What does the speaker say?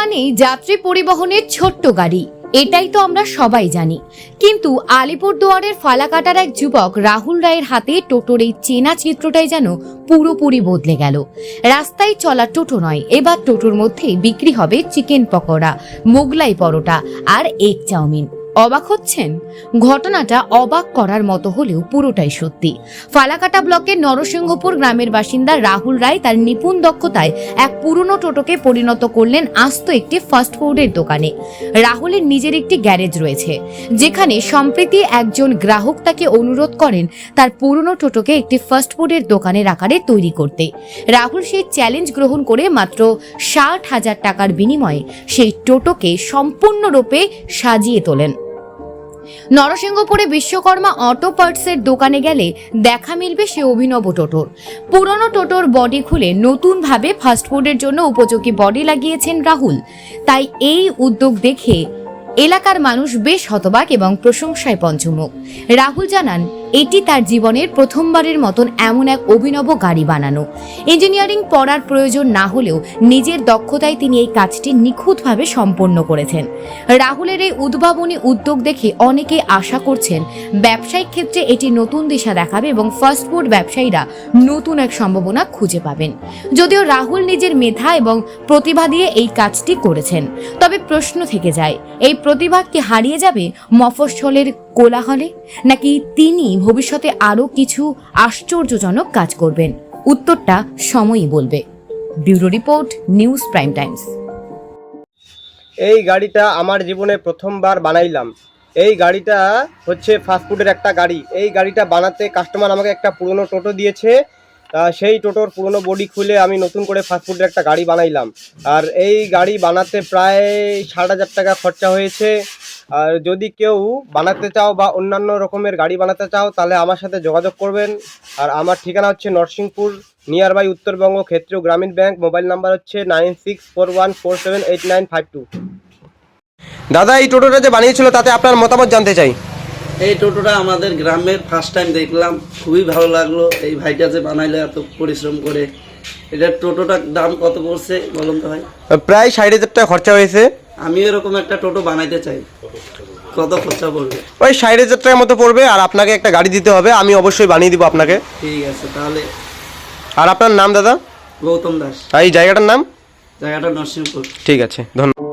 মানেই যাত্রী পরিবহনের ছোট্ট গাড়ি, এটাই তো আমরা সবাই জানি। কিন্তু আলিপুরদুয়ারের ফালাকাটার এক যুবক রাহুল রায়ের হাতে টোটোর এই চেনা চিত্রটাই যেন পুরোপুরি বদলে গেল। রাস্তায় চলা টোটো নয়, এবার টোটোর মধ্যেই বিক্রি হবে চিকেন পকোড়া, মোগলাই পরোটা আর এগ চাউমিন। অবাক হচ্ছেন? ঘটনাটা অবাক করার মতো হলেও পুরোটাই সত্যি। ফালাকাটা ব্লকের নরসিংহপুর গ্রামের বাসিন্দা রাহুল রায় তার নিপুণ দক্ষতায় এক পুরনো টোটোকে পরিণত করলেন আস্ত একটি ফাস্টফুডের দোকানে। রাহুলের নিজের একটি গ্যারেজ রয়েছে, যেখানে সম্প্রতি একজন গ্রাহক তাকে অনুরোধ করেন তার পুরনো টোটোকে একটি ফাস্টফুডের দোকানের আকারে তৈরি করতে। রাহুল সেই চ্যালেঞ্জ গ্রহণ করে মাত্র 60,000 টাকার বিনিময়ে সেই টোটোকে সম্পূর্ণরূপে সাজিয়ে তোলেন। নরসিংহপুরে বিশ্বকর্মা অটো পার্টসের দোকানে গেলে দেখা মিলবে সে অভিনব টোটোর। পুরনো টোটোর বডি খুলে নতুনভাবে ফাস্টফুডের জন্য উপযোগী বডি লাগিয়েছেন রাহুল। তাই এই উদ্যোগ দেখে এলাকার মানুষ বেশ হতবাক এবং প্রশংসায় পঞ্চমুখ। রাহুল জানান, এটি তার জীবনের প্রথমবারের মতন এমন এক অভিনব গাড়ি বানানো। ইঞ্জিনিয়ারিং পড়ার প্রয়োজন না হলেও নিজের দক্ষতায় তিনি এই কাজটি নিখুঁতভাবে সম্পন্ন করেছেন। রাহুলের এই উদ্ভাবনী উদ্যোগ দেখে অনেকে আশা করছেন ব্যবসায়িক ক্ষেত্রে এটি নতুন দিশা দেখাবে এবং ফাস্টফুড ব্যবসায়ীরা নতুন এক সম্ভাবনা খুঁজে পাবেন। যদিও রাহুল নিজের মেধা এবং প্রতিভা দিয়ে এই কাজটি করেছেন, তবে প্রশ্ন থেকে যায়, এই প্রতিভা কি হারিয়ে যাবে মফস্বলের কোলাহলে, নাকি তিনি ভবিষ্যতে আরো কিছু আশ্চর্যজনক কাজ করবেন? উত্তরটা সময়ই বলবে। Bureau report, news prime Times. এই গাড়িটা আমার জীবনে প্রথমবার বানাইলাম। এই গাড়িটা হচ্ছে ফাস্টফুডের একটা গাড়ি। এই গাড়িটা বানাতে কাস্টমার আমাকে একটা পুরনো টোটো দিয়েছে। সেই টোটোর পুরনো বডি খুলে আমি নতুন করে ফাস্টফুডের একটা গাড়ি বানাইলাম। আর এই গাড়ি বানাতে প্রায় 60,000 টাকা খরচা হয়েছে। আর যদি কেউ বানাতে চাও বা অন্যান্য রকমের গাড়ি বানাতে চাও তাহলে আমার সাথে যোগাযোগ করবেন। আর আমার ঠিকানা হচ্ছে নরসিংপুর, নিয়ার বাই উত্তরবঙ্গ ক্ষেত্রীয় গ্রামীণ ব্যাংক। মোবাইল নাম্বার হচ্ছে 9641478952। দাদা, এই টোটোটা যে বানিয়েছিল তাতে আপনার মতামত জানতে চাই। এই টোটোটা আমাদের গ্রামের ফার্স্ট টাইম দেখলাম, খুবই ভালো লাগলো। এই ভাইটা যে বানাইলে এত পরিশ্রম করে, এটার টোটোটার দাম কত পড়ছে বলুন তো ভাই? প্রায় 60,000 টাকা খরচা হয়েছে। আমি এরকম একটা টোটো বানাইতে চাই, কত খরচা পড়বে? ওই 60,000 টাকার মতো পড়বে। আর আপনাকে একটা গাড়ি দিতে হবে, আমি অবশ্যই বানিয়ে দিব আপনাকে। ঠিক আছে তাহলে। আর আপনার নাম দাদা? গৌতম দাস। এই জায়গাটার নাম? জায়গাটা নরসিংহপুর। ঠিক আছে, ধন্যবাদ।